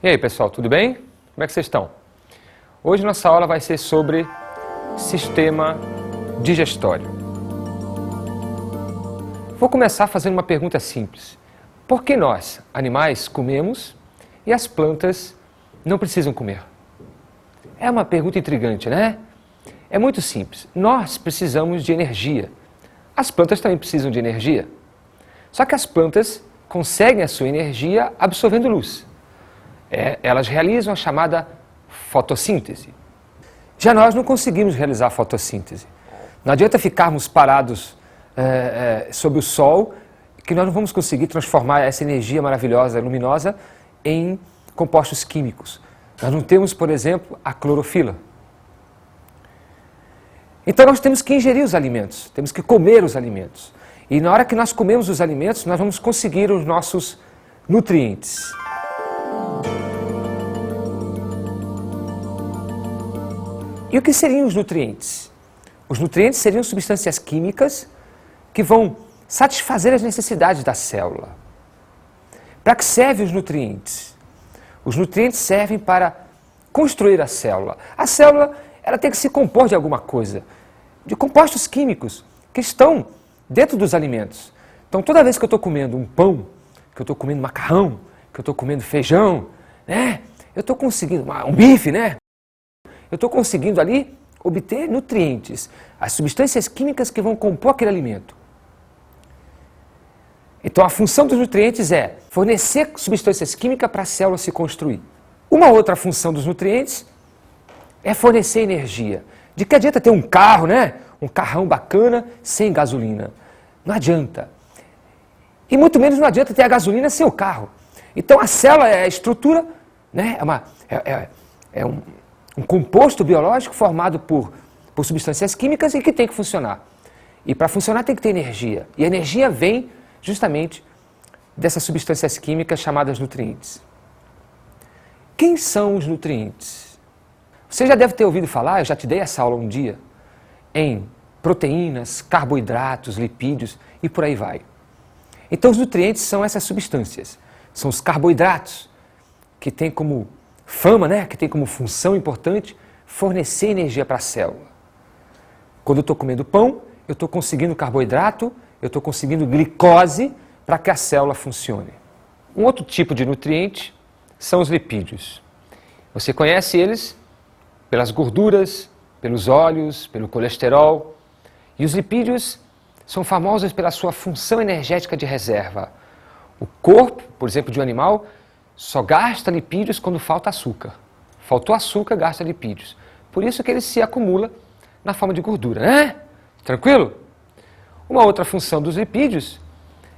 E aí, pessoal, tudo bem? Como é que vocês estão? Hoje nossa aula vai ser sobre sistema digestório. Vou começar fazendo uma pergunta simples. Por que nós, animais, comemos e as plantas não precisam comer? É uma pergunta intrigante, né? É muito simples. Nós precisamos de energia. As plantas também precisam de energia. Só que as plantas conseguem a sua energia absorvendo luz. Elas realizam a chamada fotossíntese. Já nós não conseguimos realizar a fotossíntese. Não adianta ficarmos parados sob o sol, que nós não vamos conseguir transformar essa energia maravilhosa, luminosa, em compostos químicos. Nós não temos, por exemplo, a clorofila. Então nós temos que ingerir os alimentos, temos que comer os alimentos. E na hora que nós comemos os alimentos, nós vamos conseguir os nossos nutrientes. E o que seriam os nutrientes? Os nutrientes seriam substâncias químicas que vão satisfazer as necessidades da célula. Para que servem os nutrientes? Os nutrientes servem para construir a célula. A célula ela tem que se compor de alguma coisa, de compostos químicos que estão dentro dos alimentos. Então toda vez que eu estou comendo um pão, que eu estou comendo macarrão, que eu estou comendo feijão, né? Eu estou conseguindo, um bife, né? Eu estou conseguindo ali obter nutrientes, as substâncias químicas que vão compor aquele alimento. Então a função dos nutrientes é fornecer substâncias químicas para a célula se construir. Uma outra função dos nutrientes é fornecer energia. De que adianta ter um carro, né? Um carrão bacana sem gasolina? Não adianta. E muito menos não adianta ter a gasolina sem o carro. Então a célula é a estrutura, né? É um composto biológico formado por substâncias químicas e que tem que funcionar. E para funcionar tem que ter energia. E a energia vem justamente dessas substâncias químicas chamadas nutrientes. Quem são os nutrientes? Você já deve ter ouvido falar, eu já te dei essa aula um dia, em proteínas, carboidratos, lipídios e por aí vai. Então os nutrientes são essas substâncias. São os carboidratos, que têm como fama, né, que tem como função importante fornecer energia para a célula. Quando eu estou comendo pão, eu estou conseguindo carboidrato, eu estou conseguindo glicose para que a célula funcione. Um outro tipo de nutriente são os lipídios. Você conhece eles pelas gorduras, pelos óleos, pelo colesterol. E os lipídios são famosos pela sua função energética de reserva. O corpo, por exemplo, de um animal, só gasta lipídios quando falta açúcar. Faltou açúcar, gasta lipídios. Por isso que ele se acumula na forma de gordura, né? Tranquilo? Uma outra função dos lipídios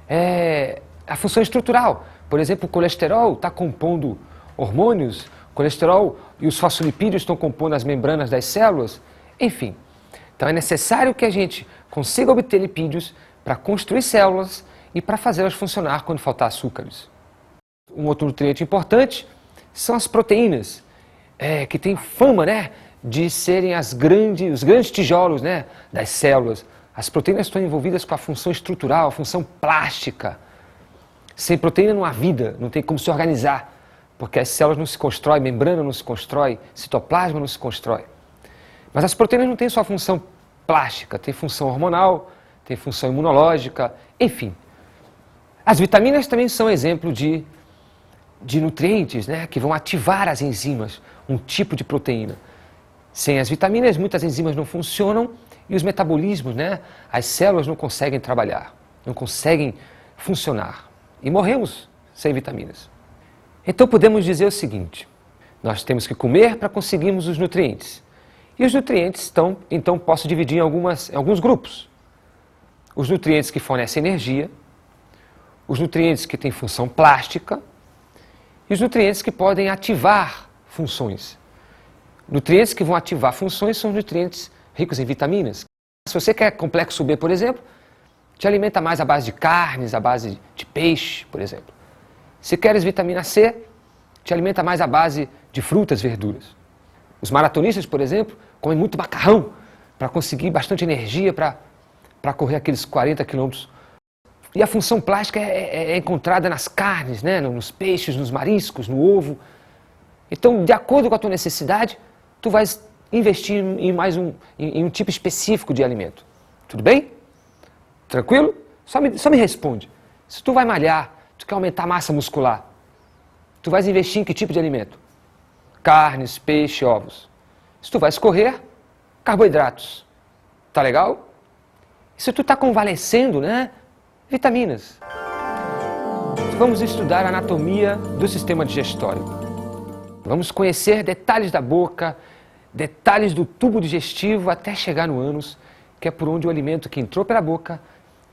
é a função estrutural. Por exemplo, o colesterol está compondo hormônios, o colesterol e os fosfolipídios estão compondo as membranas das células. Enfim, então é necessário que a gente consiga obter lipídios para construir células e para fazê-las funcionar quando faltar açúcares. Um outro nutriente importante são as proteínas, que tem fama, né, de serem os grandes tijolos, né, das células. As proteínas estão envolvidas com a função estrutural, a função plástica. Sem proteína não há vida, não tem como se organizar, porque as células não se constroem, membrana não se constrói, citoplasma não se constrói. Mas as proteínas não têm só função plástica, tem função hormonal, tem função imunológica, enfim. As vitaminas também são exemplo de nutrientes, né, que vão ativar as enzimas, um tipo de proteína. Sem as vitaminas, muitas enzimas não funcionam e os metabolismos, né, as células não conseguem trabalhar, não conseguem funcionar. E morremos sem vitaminas. Então podemos dizer o seguinte, nós temos que comer para conseguirmos os nutrientes. E os nutrientes então posso dividir em alguns grupos. Os nutrientes que fornecem energia, os nutrientes que têm função plástica, e os nutrientes que podem ativar funções. Nutrientes que vão ativar funções são nutrientes ricos em vitaminas. Se você quer complexo B, por exemplo, te alimenta mais à base de carnes, à base de peixe, por exemplo. Se queres vitamina C, te alimenta mais à base de frutas, verduras. Os maratonistas, por exemplo, comem muito macarrão para conseguir bastante energia para correr aqueles 40 quilômetros. E a função plástica é encontrada nas carnes, né? Nos peixes, nos mariscos, no ovo. Então, de acordo com a tua necessidade, tu vais investir em um tipo específico de alimento. Tudo bem? Tranquilo? Só me responde. Se tu vai malhar, tu quer aumentar a massa muscular, tu vais investir em que tipo de alimento? Carnes, peixe, ovos. Se tu vais correr, carboidratos. Tá legal? E se tu tá convalescendo, né? Vitaminas. Vamos estudar a anatomia do sistema digestório. Vamos conhecer detalhes da boca, detalhes do tubo digestivo até chegar no ânus, que é por onde o alimento que entrou pela boca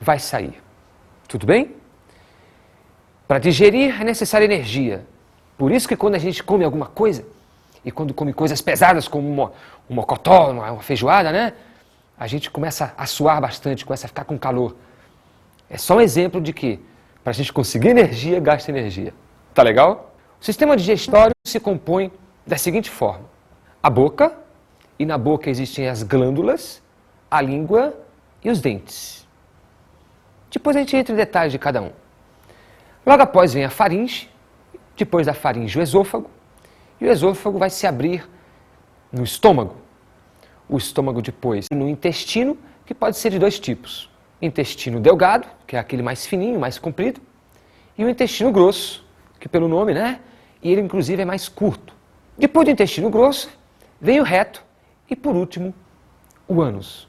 vai sair. Tudo bem? Para digerir é necessária energia. Por isso que quando a gente come alguma coisa, e quando come coisas pesadas como um mocotó, uma feijoada, né? A gente começa a suar bastante, começa a ficar com calor. É só um exemplo de que, para a gente conseguir energia, gasta energia. Tá legal? O sistema digestório se compõe da seguinte forma. A boca, e na boca existem as glândulas, a língua e os dentes. Depois a gente entra em detalhes de cada um. Logo após vem a faringe, depois da faringe o esôfago, e o esôfago vai se abrir no estômago. O estômago depois no intestino, que pode ser de dois tipos. Intestino delgado, que é aquele mais fininho, mais comprido, e o intestino grosso, que pelo nome, né? E ele inclusive é mais curto. Depois do intestino grosso, vem o reto e por último, o ânus.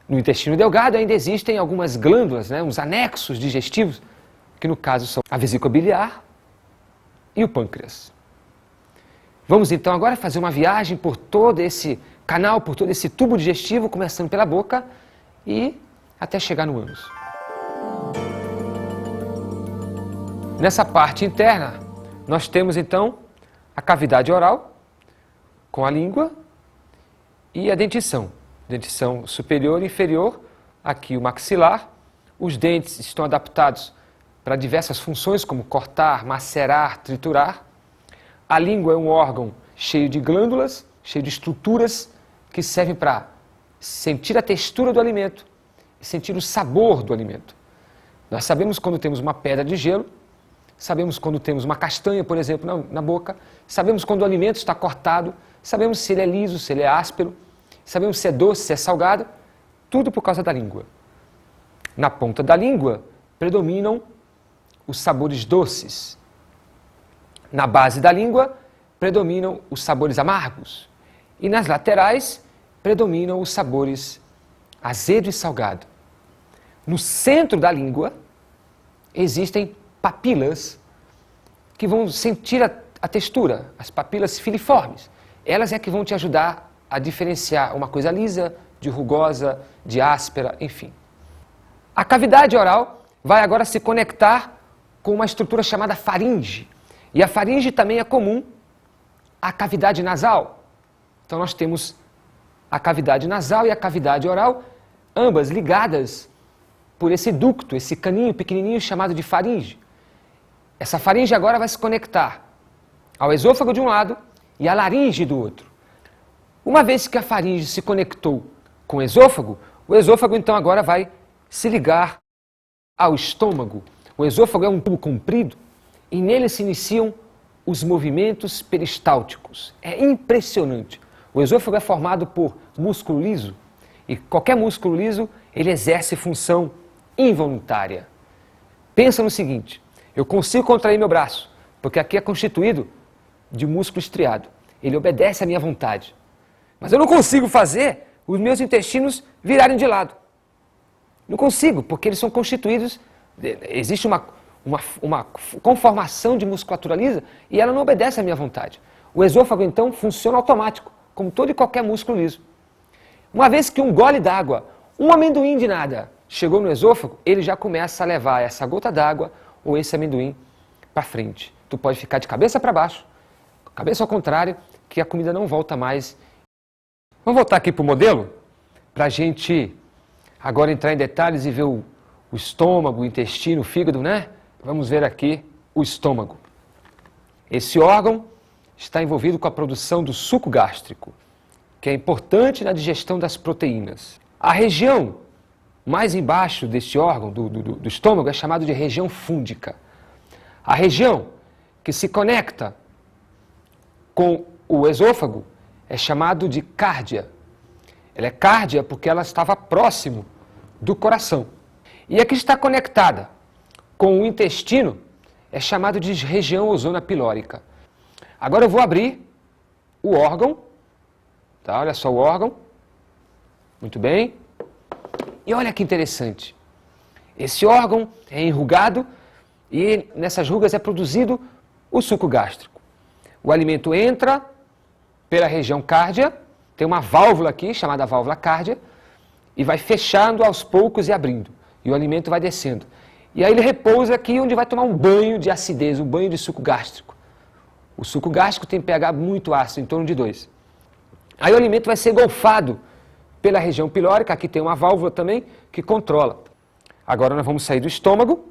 No intestino delgado ainda existem algumas glândulas, né? Uns anexos digestivos, que no caso são a vesícula biliar e o pâncreas. Vamos então agora fazer uma viagem por todo esse canal, por todo esse tubo digestivo, começando pela boca e até chegar no ânus. Nessa parte interna, nós temos então a cavidade oral, com a língua e a dentição. Dentição superior e inferior, aqui o maxilar. Os dentes estão adaptados para diversas funções, como cortar, macerar, triturar. A língua é um órgão cheio de glândulas, cheio de estruturas que servem para sentir a textura do alimento e sentir o sabor do alimento. Nós sabemos quando temos uma pedra de gelo, sabemos quando temos uma castanha, por exemplo, na boca, sabemos quando o alimento está cortado, sabemos se ele é liso, se ele é áspero, sabemos se é doce, se é salgado, tudo por causa da língua. Na ponta da língua predominam os sabores doces. Na base da língua predominam os sabores amargos. E nas laterais predominam os sabores azedo e salgado. No centro da língua existem papilas que vão sentir a textura, as papilas filiformes. Elas é que vão te ajudar a diferenciar uma coisa lisa, de rugosa, de áspera, enfim. A cavidade oral vai agora se conectar com uma estrutura chamada faringe. E a faringe também é comum à cavidade nasal. Então nós temos a cavidade nasal e a cavidade oral, ambas ligadas por esse ducto, esse caninho pequenininho chamado de faringe. Essa faringe agora vai se conectar ao esôfago de um lado e à laringe do outro. Uma vez que a faringe se conectou com o esôfago então agora vai se ligar ao estômago. O esôfago é um tubo comprido e nele se iniciam os movimentos peristálticos. É impressionante. O esôfago é formado por músculo liso e qualquer músculo liso ele exerce função involuntária. Pensa no seguinte, eu consigo contrair meu braço, porque aqui é constituído de músculo estriado. Ele obedece à minha vontade. Mas eu não consigo fazer os meus intestinos virarem de lado. Não consigo, porque eles são constituídos, existe uma conformação de musculatura lisa e ela não obedece à minha vontade. O esôfago, então, funciona automático, como todo e qualquer músculo liso. Uma vez que um gole d'água, um amendoim de nada, chegou no esôfago, ele já começa a levar essa gota d'água ou esse amendoim para frente. Tu pode ficar de cabeça para baixo, cabeça ao contrário, que a comida não volta mais. Vamos voltar aqui para o modelo, para a gente agora entrar em detalhes e ver o estômago, o intestino, o fígado, né? Vamos ver aqui o estômago. Esse órgão está envolvido com a produção do suco gástrico, que é importante na digestão das proteínas. A região mais embaixo deste órgão, do estômago, é chamada de região fúndica. A região que se conecta com o esôfago é chamado de cárdia. Ela é cárdia porque ela estava próximo do coração. E a que está conectada com o intestino é chamado de região ou zona pilórica. Agora eu vou abrir o órgão, tá? Olha só o órgão. Muito bem. E olha que interessante. Esse órgão é enrugado e nessas rugas é produzido o suco gástrico. O alimento entra pela região cárdia, tem uma válvula aqui chamada válvula cárdia e vai fechando aos poucos e abrindo. E o alimento vai descendo. E aí ele repousa aqui onde vai tomar um banho de acidez, um banho de suco gástrico. O suco gástrico tem pH muito ácido, em torno de 2. Aí o alimento vai ser golfado pela região pilórica, aqui tem uma válvula também que controla. Agora nós vamos sair do estômago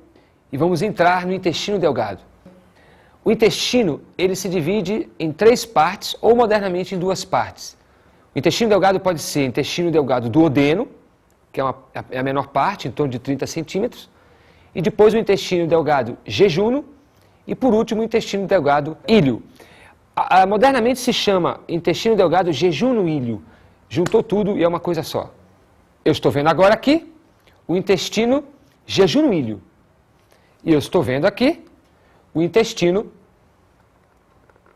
e vamos entrar no intestino delgado. O intestino, ele se divide em 3 partes ou modernamente em 2 partes. O intestino delgado pode ser intestino delgado duodeno, que é a menor parte, em torno de 30 centímetros, e depois o intestino delgado jejuno e por último o intestino delgado íleo. Modernamente se chama intestino delgado jejuno-íleo. Juntou tudo e é uma coisa só. Eu estou vendo agora aqui o intestino jejuno-íleo. E eu estou vendo aqui o intestino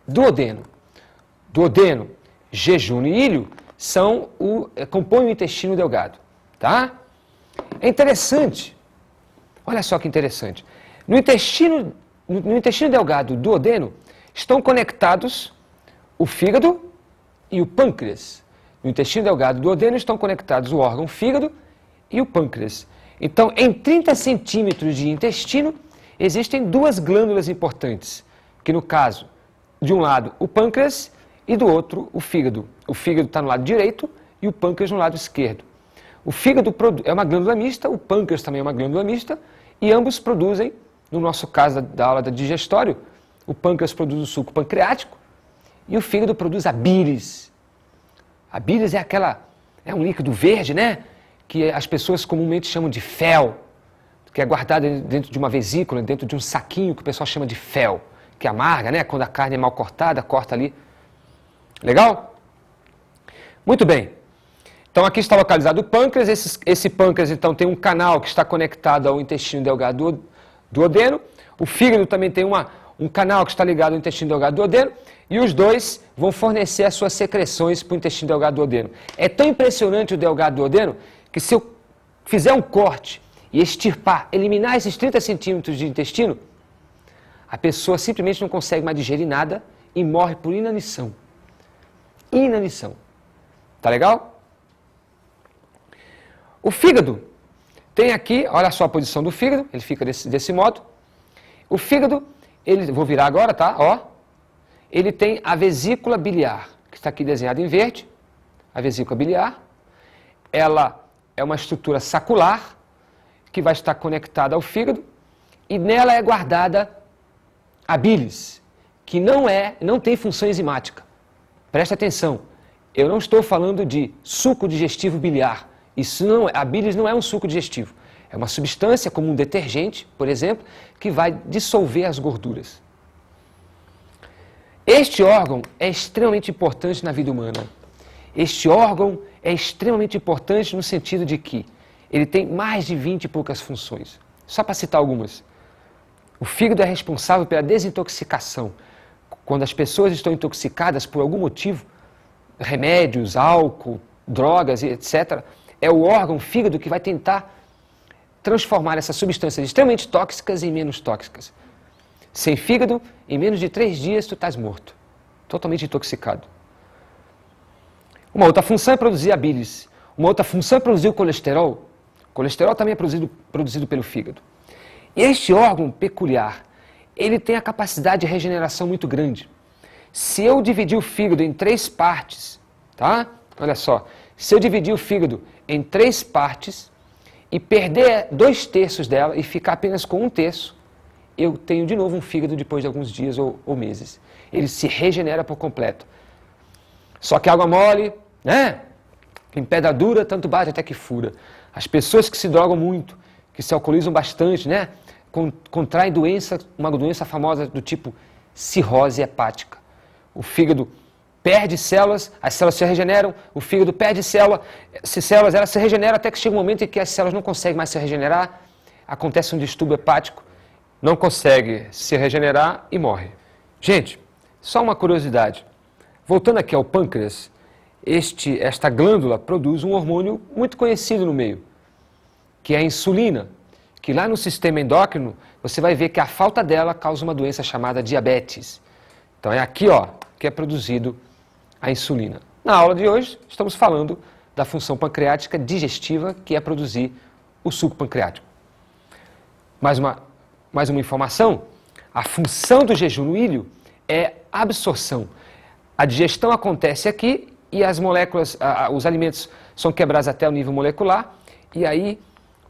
duodeno. Duodeno, jejuno e íleo compõem o intestino delgado. Tá? É interessante. Olha só que interessante. No intestino delgado duodeno estão conectados o fígado e o pâncreas. No intestino delgado duodeno estão conectados o órgão fígado e o pâncreas. Então, em 30 centímetros de intestino, existem 2 glândulas importantes, que no caso, de um lado o pâncreas e do outro o fígado. O fígado está no lado direito e o pâncreas no lado esquerdo. O fígado é uma glândula mista, o pâncreas também é uma glândula mista, e ambos produzem, no nosso caso da aula da digestório, o pâncreas produz o suco pancreático e o fígado produz a bílis. A bílis é um líquido verde, né? Que as pessoas comumente chamam de fel, que é guardado dentro de uma vesícula, dentro de um saquinho que o pessoal chama de fel, que é amarga, né? Quando a carne é mal cortada, corta ali. Legal? Muito bem. Então aqui está localizado o pâncreas. Esse pâncreas então tem um canal que está conectado ao intestino delgado duodeno. O fígado também tem um canal que está ligado ao intestino delgado duodeno. E os dois vão fornecer as suas secreções para o intestino delgado duodeno. É tão impressionante o delgado duodeno que se eu fizer um corte e extirpar, eliminar esses 30 centímetros de intestino, a pessoa simplesmente não consegue mais digerir nada e morre por inanição. Inanição. Tá legal? O fígado tem aqui, olha só a posição do fígado, ele fica desse modo. O fígado, vou virar agora, tá? Ó. Ele tem a vesícula biliar, que está aqui desenhada em verde. A vesícula biliar, ela é uma estrutura sacular que vai estar conectada ao fígado e nela é guardada a bilis, que não tem função enzimática. Presta atenção, eu não estou falando de suco digestivo biliar. A bilis não é um suco digestivo. É uma substância como um detergente, por exemplo, que vai dissolver as gorduras. Este órgão é extremamente importante na vida humana. Este órgão é extremamente importante no sentido de que ele tem mais de 20 e poucas funções. Só para citar algumas. O fígado é responsável pela desintoxicação. Quando as pessoas estão intoxicadas por algum motivo, remédios, álcool, drogas, etc., é o órgão fígado que vai tentar transformar essas substâncias extremamente tóxicas em menos tóxicas. Sem fígado, em menos de 3 dias, tu estás morto. Totalmente intoxicado. Uma outra função é produzir a bilis. Uma outra função é produzir o colesterol. O colesterol também é produzido pelo fígado. E este órgão peculiar, ele tem a capacidade de regeneração muito grande. Se eu dividir o fígado em 3 partes, tá? Olha só. Se eu dividir o fígado em 3 partes e perder 2/3 dela e ficar apenas com 1/3, eu tenho de novo um fígado depois de alguns dias ou meses. Ele se regenera por completo. Só que água mole, né? Em pedra dura, tanto bate até que fura. As pessoas que se drogam muito, que se alcoolizam bastante, né? Contraem uma doença famosa do tipo cirrose hepática. O fígado perde células, as células se regeneram, o fígado perde células, elas se regeneram até que chega um momento em que as células não conseguem mais se regenerar, acontece um distúrbio hepático, não consegue se regenerar e morre. Gente, só uma curiosidade. Voltando aqui ao pâncreas, esta glândula produz um hormônio muito conhecido no meio, que é a insulina, que lá no sistema endócrino você vai ver que a falta dela causa uma doença chamada diabetes. Então é aqui, ó, que é produzido a insulina. Na aula de hoje estamos falando da função pancreática digestiva, que é produzir o suco pancreático. Mais uma informação, a função do jejum no ilho é absorção. A digestão acontece aqui e as moléculas, os alimentos são quebrados até o nível molecular e aí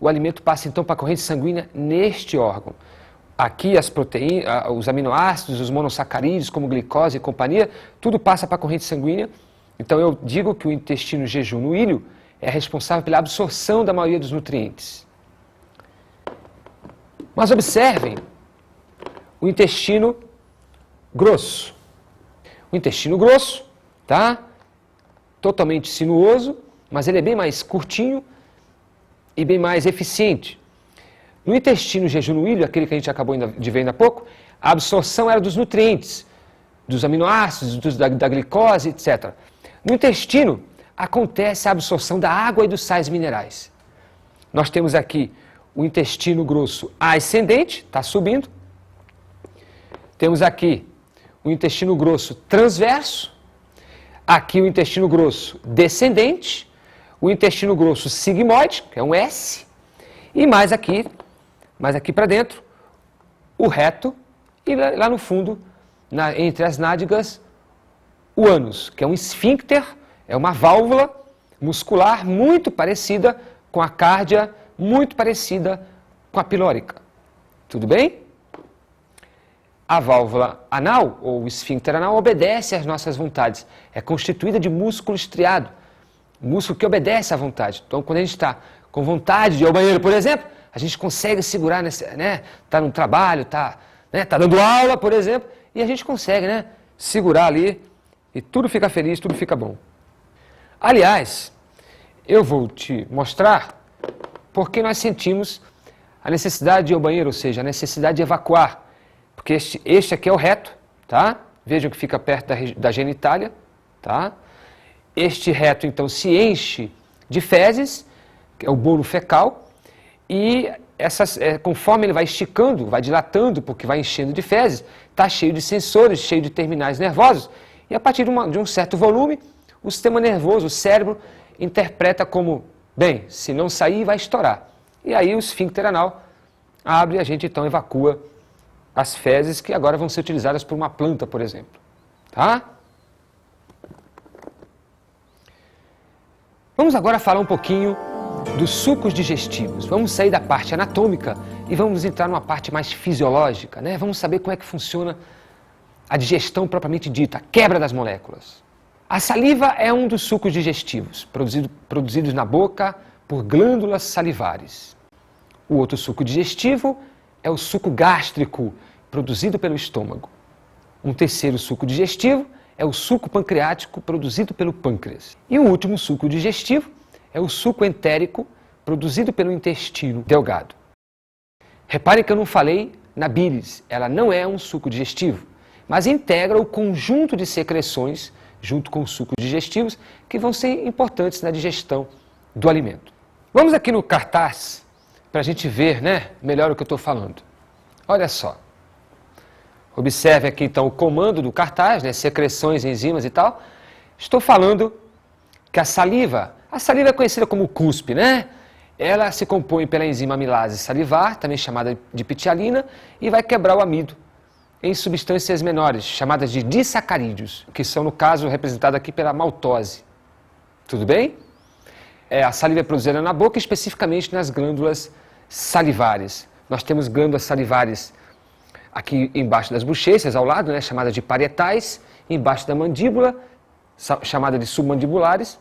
o alimento passa então para a corrente sanguínea neste órgão. Aqui as proteínas, os aminoácidos, os monossacarídeos, como glicose e companhia, tudo passa para a corrente sanguínea. Então eu digo que o intestino jejum no ilho é responsável pela absorção da maioria dos nutrientes. Mas observem o intestino grosso. O intestino grosso, tá? Totalmente sinuoso, mas ele é bem mais curtinho e bem mais eficiente. No intestino jejum no ilho, aquele que a gente acabou de ver ainda há pouco, a absorção era dos nutrientes, dos aminoácidos, da glicose, etc. No intestino acontece a absorção da água e dos sais minerais. Nós temos aqui o intestino grosso ascendente, está subindo. Temos aqui o intestino grosso transverso, aqui o intestino grosso descendente, o intestino grosso sigmoide, que é um S, e mais aqui para dentro, o reto, e lá no fundo, entre as nádegas, o ânus, que é um esfíncter, é uma válvula muscular muito parecida com a cárdia, muito parecida com a pilórica. Tudo bem? A válvula anal, ou o esfíncter anal, obedece às nossas vontades. É constituída de músculo estriado, músculo que obedece à vontade. Então, quando a gente está com vontade de ir ao banheiro, por exemplo, a gente consegue segurar, né? Está no trabalho, está dando aula, por exemplo, e a gente consegue, né? Segurar ali e tudo fica feliz, tudo fica bom. Aliás, eu vou te mostrar porque nós sentimos a necessidade de ir ao banheiro, ou seja, a necessidade de evacuar. Porque este aqui é o reto, tá? Vejam que fica perto da genitália, tá? Este reto, então, se enche de fezes, que é o bolo fecal, e conforme ele vai esticando, vai dilatando, porque vai enchendo de fezes, está cheio de sensores, cheio de terminais nervosos, e a partir de um certo volume, o sistema nervoso, o cérebro, interpreta como, bem, se não sair, vai estourar. E aí o esfíncter anal abre e a gente então evacua as fezes que agora vão ser utilizadas por uma planta, por exemplo. Tá? Vamos agora falar um pouquinho dos sucos digestivos. Vamos sair da parte anatômica e vamos entrar numa parte mais fisiológica, né? Vamos saber como é que funciona a digestão propriamente dita, a quebra das moléculas. A saliva é um dos sucos digestivos, produzidos na boca por glândulas salivares. O outro suco digestivo é o suco gástrico, produzido pelo estômago. Um terceiro suco digestivo é o suco pancreático, produzido pelo pâncreas. E o último suco digestivo é o suco entérico, produzido pelo intestino delgado. Reparem que eu não falei na bílis, ela não é um suco digestivo, mas integra o conjunto de secreções, junto com os sucos digestivos, que vão ser importantes na digestão do alimento. Vamos aqui no cartaz, para a gente ver, né, melhor o que eu estou falando. Olha só. Observe aqui então o comando do cartaz, né, secreções, enzimas e tal. Estou falando que a saliva é conhecida como cuspe, né? Ela se compõe pela enzima amilase salivar, também chamada de pitialina, e vai quebrar o amido em substâncias menores, chamadas de disacarídeos, que são, no caso, representados aqui pela maltose. Tudo bem? A saliva é produzida na boca, especificamente nas glândulas salivares. Nós temos glândulas salivares aqui embaixo das bochechas, ao lado, né, chamada de parietais, embaixo da mandíbula, chamada de submandibulares.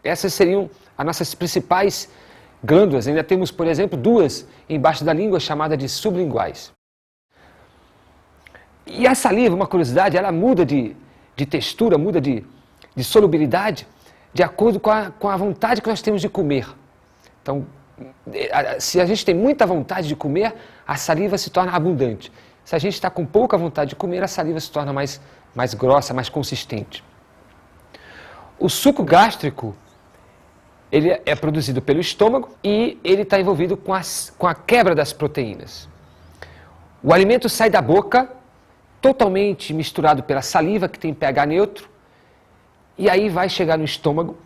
Essas seriam as nossas principais glândulas. Ainda temos, por exemplo, duas embaixo da língua, chamadas de sublinguais. E a saliva, uma curiosidade, ela muda de textura, muda de solubilidade, de acordo com a vontade que nós temos de comer. Então, se a gente tem muita vontade de comer, a saliva se torna abundante. Se a gente está com pouca vontade de comer, a saliva se torna mais grossa, mais consistente. O suco gástrico, ele é produzido pelo estômago e ele está envolvido com a quebra das proteínas. O alimento sai da boca, totalmente misturado pela saliva, que tem pH neutro, e aí vai chegar no estômago,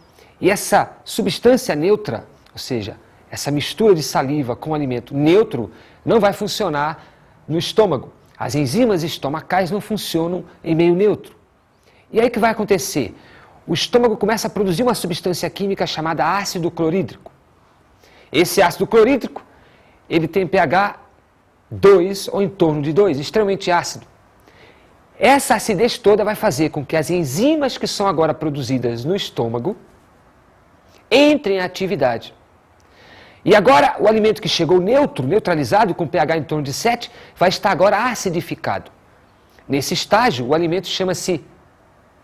e essa substância neutra, ou seja, essa mistura de saliva com alimento neutro, não vai funcionar no estômago. As enzimas estomacais não funcionam em meio neutro. E aí o que vai acontecer? O estômago começa a produzir uma substância química chamada ácido clorídrico. Esse ácido clorídrico, ele tem pH 2 ou em torno de 2, extremamente ácido. Essa acidez toda vai fazer com que as enzimas que são agora produzidas no estômago entrem em atividade. E agora o alimento que chegou neutro, neutralizado, com pH em torno de 7, vai estar agora acidificado. Nesse estágio, o alimento chama-se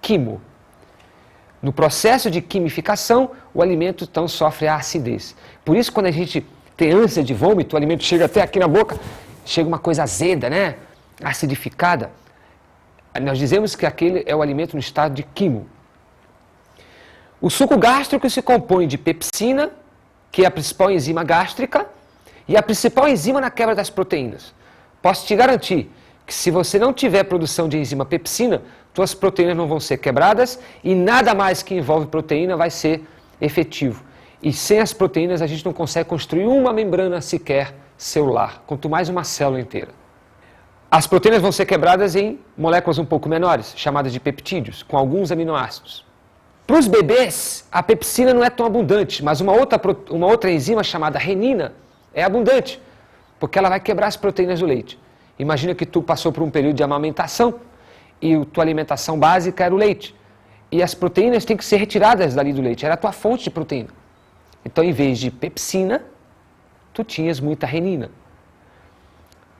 quimo. No processo de quimificação, o alimento então sofre a acidez. Por isso, quando a gente tem ânsia de vômito, o alimento chega até aqui na boca, chega uma coisa azeda, né? Acidificada. Nós dizemos que aquele é o alimento no estado de quimo. O suco gástrico se compõe de pepsina, que é a principal enzima gástrica, e a principal enzima na quebra das proteínas. Posso te garantir que se você não tiver produção de enzima pepsina, suas proteínas não vão ser quebradas e nada mais que envolve proteína vai ser efetivo. E sem as proteínas a gente não consegue construir uma membrana sequer celular, quanto mais uma célula inteira. As proteínas vão ser quebradas em moléculas um pouco menores, chamadas de peptídeos, com alguns aminoácidos. Para os bebês, a pepsina não é tão abundante, mas uma outra enzima chamada renina é abundante, porque ela vai quebrar as proteínas do leite. Imagina que tu passou por um período de amamentação e a tua alimentação básica era o leite. E as proteínas têm que ser retiradas dali do leite, era a tua fonte de proteína. Então, em vez de pepsina, tu tinhas muita renina.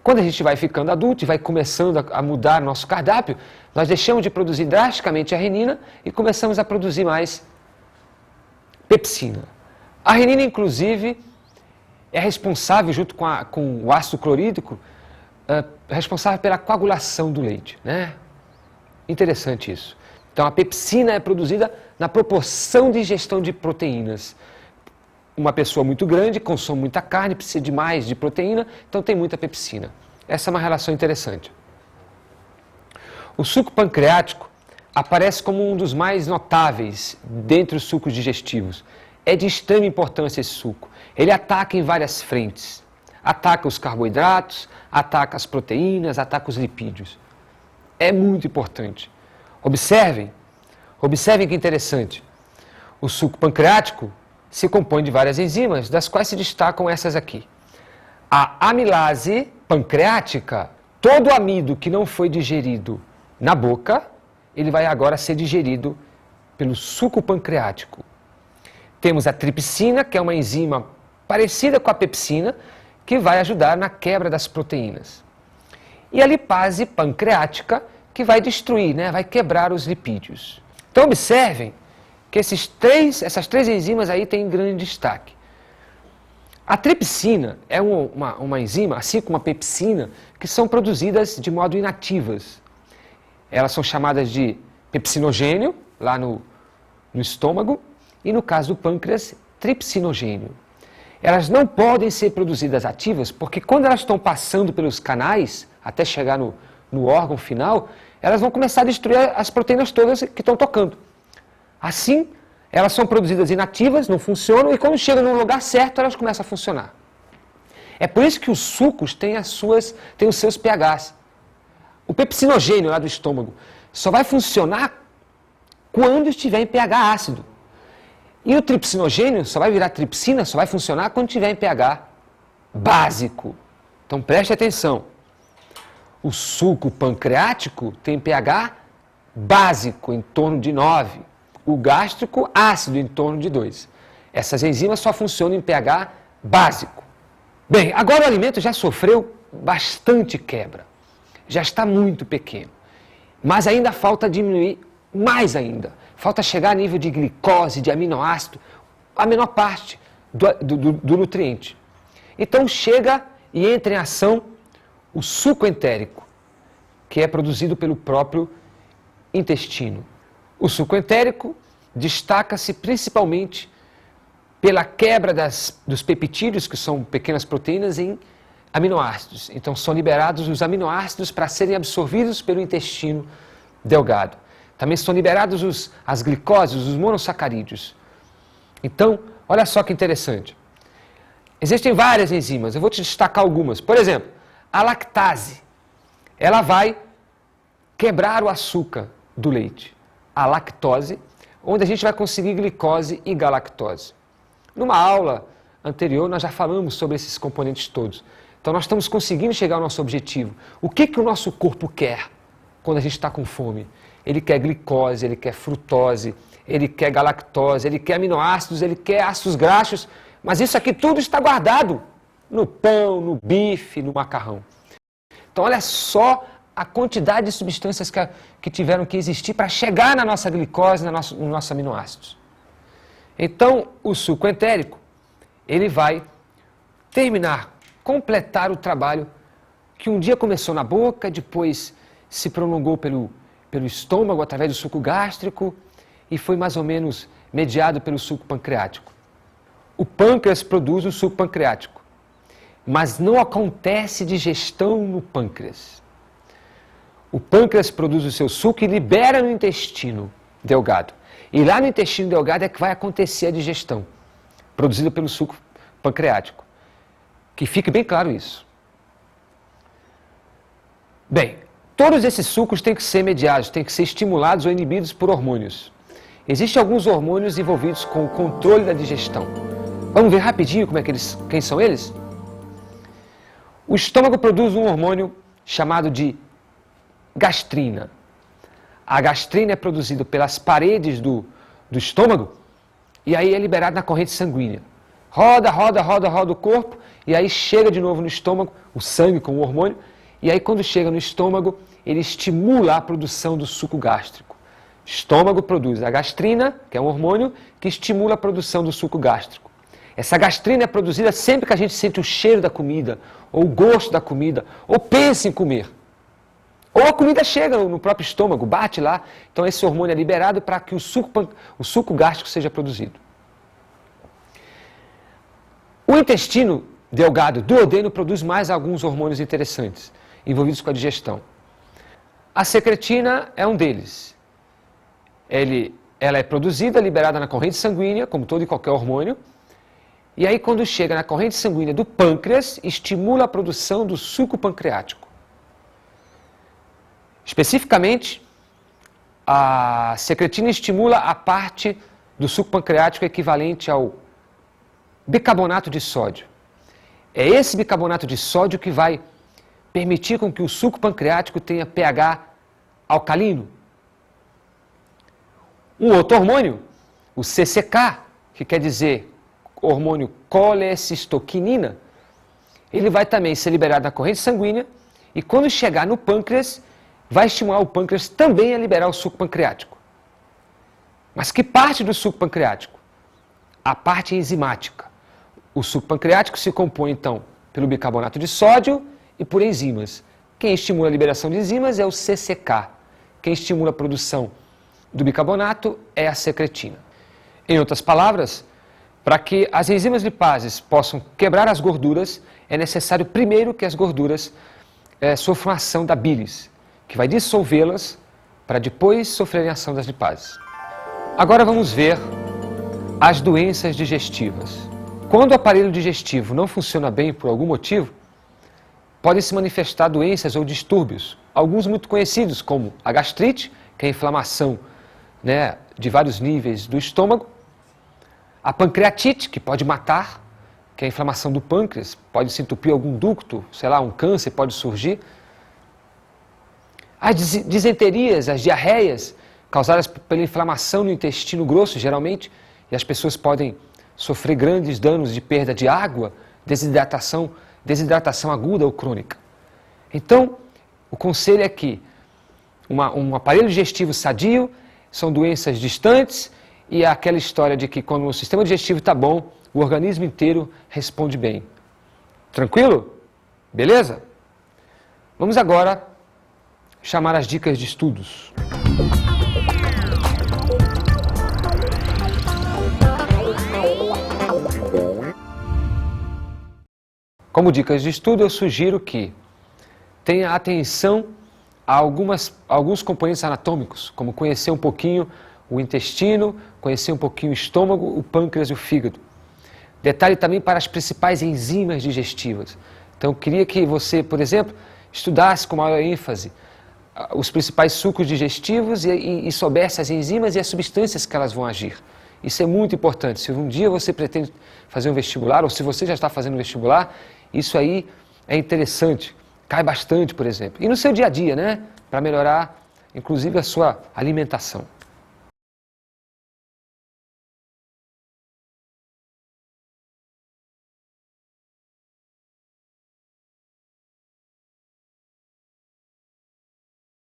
Quando a gente vai ficando adulto e vai começando a mudar nosso cardápio, nós deixamos de produzir drasticamente a renina e começamos a produzir mais pepsina. A renina, inclusive, é responsável, junto com o ácido clorídrico, responsável pela coagulação do leite, né? Interessante isso. Então, a pepsina é produzida na proporção de ingestão de proteínas. Uma pessoa muito grande consome muita carne, precisa de mais de proteína, então tem muita pepsina. Essa é uma relação interessante. O suco pancreático aparece como um dos mais notáveis dentre os sucos digestivos. É de extrema importância esse suco. Ele ataca em várias frentes. Ataca os carboidratos, ataca as proteínas, ataca os lipídios. É muito importante. Observem que interessante. O suco pancreático se compõe de várias enzimas, das quais se destacam essas aqui. A amilase pancreática, todo amido que não foi digerido na boca, ele vai agora ser digerido pelo suco pancreático. Temos a tripsina, que é uma enzima parecida com a pepsina, que vai ajudar na quebra das proteínas. E a lipase pancreática, que vai destruir, né, vai quebrar os lipídios. Então observem que essas três enzimas aí têm grande destaque. A tripsina é uma enzima, assim como a pepsina, que são produzidas de modo inativas. Elas são chamadas de pepsinogênio, lá no estômago, e no caso do pâncreas, tripsinogênio. Elas não podem ser produzidas ativas, porque quando elas estão passando pelos canais, até chegar no órgão final, elas vão começar a destruir as proteínas todas que estão tocando. Assim, elas são produzidas inativas, não funcionam, e quando chegam no lugar certo, elas começam a funcionar. É por isso que os sucos têm os seus pHs. O pepsinogênio lá do estômago só vai funcionar quando estiver em pH ácido. E o tripsinogênio só vai virar tripsina, só vai funcionar quando estiver em pH básico. Então preste atenção. O suco pancreático tem pH básico, em torno de 9. O gástrico, ácido, em torno de 2. Essas enzimas só funcionam em pH básico. Bem, agora o alimento já sofreu bastante quebra. Já está muito pequeno. Mas ainda falta diminuir mais ainda. Falta chegar a nível de glicose, de aminoácido, a menor parte do nutriente. Então chega e entra em ação o suco entérico, que é produzido pelo próprio intestino. O suco entérico destaca-se principalmente pela quebra dos peptídeos, que são pequenas proteínas, em aminoácidos. Então são liberados os aminoácidos para serem absorvidos pelo intestino delgado. Também são liberados as glicoses, os monossacarídeos. Então, olha só que interessante. Existem várias enzimas, eu vou te destacar algumas. Por exemplo, a lactase. Ela vai quebrar o açúcar do leite. A lactose, onde a gente vai conseguir glicose e galactose. Numa aula anterior, nós já falamos sobre esses componentes todos. Então, nós estamos conseguindo chegar ao nosso objetivo. O que o nosso corpo quer quando a gente está com fome? Ele quer glicose, ele quer frutose, ele quer galactose, ele quer aminoácidos, ele quer ácidos graxos, mas isso aqui tudo está guardado no pão, no bife, no macarrão. Então, olha só a quantidade de substâncias que tiveram que existir para chegar na nossa glicose, nos nossos aminoácidos. Então, o suco entérico, ele vai completar o trabalho que um dia começou na boca, depois se prolongou pelo estômago através do suco gástrico e foi mais ou menos mediado pelo suco pancreático. O pâncreas produz o suco pancreático, mas não acontece digestão no pâncreas. O pâncreas produz o seu suco e libera no intestino delgado. E lá no intestino delgado é que vai acontecer a digestão, produzida pelo suco pancreático. Que fique bem claro isso. Bem, todos esses sucos têm que ser mediados, têm que ser estimulados ou inibidos por hormônios. Existem alguns hormônios envolvidos com o controle da digestão. Vamos ver rapidinho quem são eles? O estômago produz um hormônio chamado de gastrina. A gastrina é produzida pelas paredes do estômago e aí é liberada na corrente sanguínea. Roda o corpo e aí chega de novo no estômago, o sangue com o hormônio, e aí quando chega no estômago, ele estimula a produção do suco gástrico. O estômago produz a gastrina, que é um hormônio que estimula a produção do suco gástrico. Essa gastrina é produzida sempre que a gente sente o cheiro da comida, ou o gosto da comida, ou pensa em comer. Ou a comida chega no próprio estômago, bate lá, então esse hormônio é liberado para que o suco gástrico seja produzido. O intestino delgado duodeno produz mais alguns hormônios interessantes, envolvidos com a digestão. A secretina é um deles. Ela é produzida, liberada na corrente sanguínea, como todo e qualquer hormônio, e aí quando chega na corrente sanguínea do pâncreas, estimula a produção do suco pancreático. Especificamente, a secretina estimula a parte do suco pancreático equivalente ao bicarbonato de sódio. É esse bicarbonato de sódio que vai permitir com que o suco pancreático tenha pH alcalino. Um outro hormônio, o CCK, que quer dizer hormônio colecistoquinina, ele vai também ser liberado na corrente sanguínea e quando chegar no pâncreas, vai estimular o pâncreas também a liberar o suco pancreático. Mas que parte do suco pancreático? A parte enzimática. O suco pancreático se compõe, então, pelo bicarbonato de sódio e por enzimas. Quem estimula a liberação de enzimas é o CCK. Quem estimula a produção do bicarbonato é a secretina. Em outras palavras, para que as enzimas lipases possam quebrar as gorduras, é necessário primeiro que as gorduras sofram a ação da bilis, que vai dissolvê-las para depois sofrerem a ação das lipases. Agora vamos ver as doenças digestivas. Quando o aparelho digestivo não funciona bem por algum motivo, podem se manifestar doenças ou distúrbios, alguns muito conhecidos, como a gastrite, que é a inflamação de vários níveis do estômago, a pancreatite, que pode matar, que é a inflamação do pâncreas, pode se entupir algum ducto, sei lá, um câncer pode surgir, As disenterias, as diarreias, causadas pela inflamação no intestino grosso, geralmente, e as pessoas podem sofrer grandes danos de perda de água, desidratação aguda ou crônica. Então, o conselho é que um aparelho digestivo sadio são doenças distantes e é aquela história de que quando o sistema digestivo está bom, o organismo inteiro responde bem. Tranquilo? Beleza? Vamos agora chamar as dicas de estudos. Como dicas de estudo, eu sugiro que tenha atenção a alguns componentes anatômicos, como conhecer um pouquinho o intestino, conhecer um pouquinho o estômago, o pâncreas e o fígado. Detalhe também para as principais enzimas digestivas. Então, eu queria que você, por exemplo, estudasse com maior ênfase os principais sucos digestivos e soubesse as enzimas e as substâncias que elas vão agir. Isso é muito importante. Se um dia você pretende fazer um vestibular, ou se você já está fazendo um vestibular, isso aí é interessante, cai bastante, por exemplo. E no seu dia a dia, né? Para melhorar, inclusive, a sua alimentação.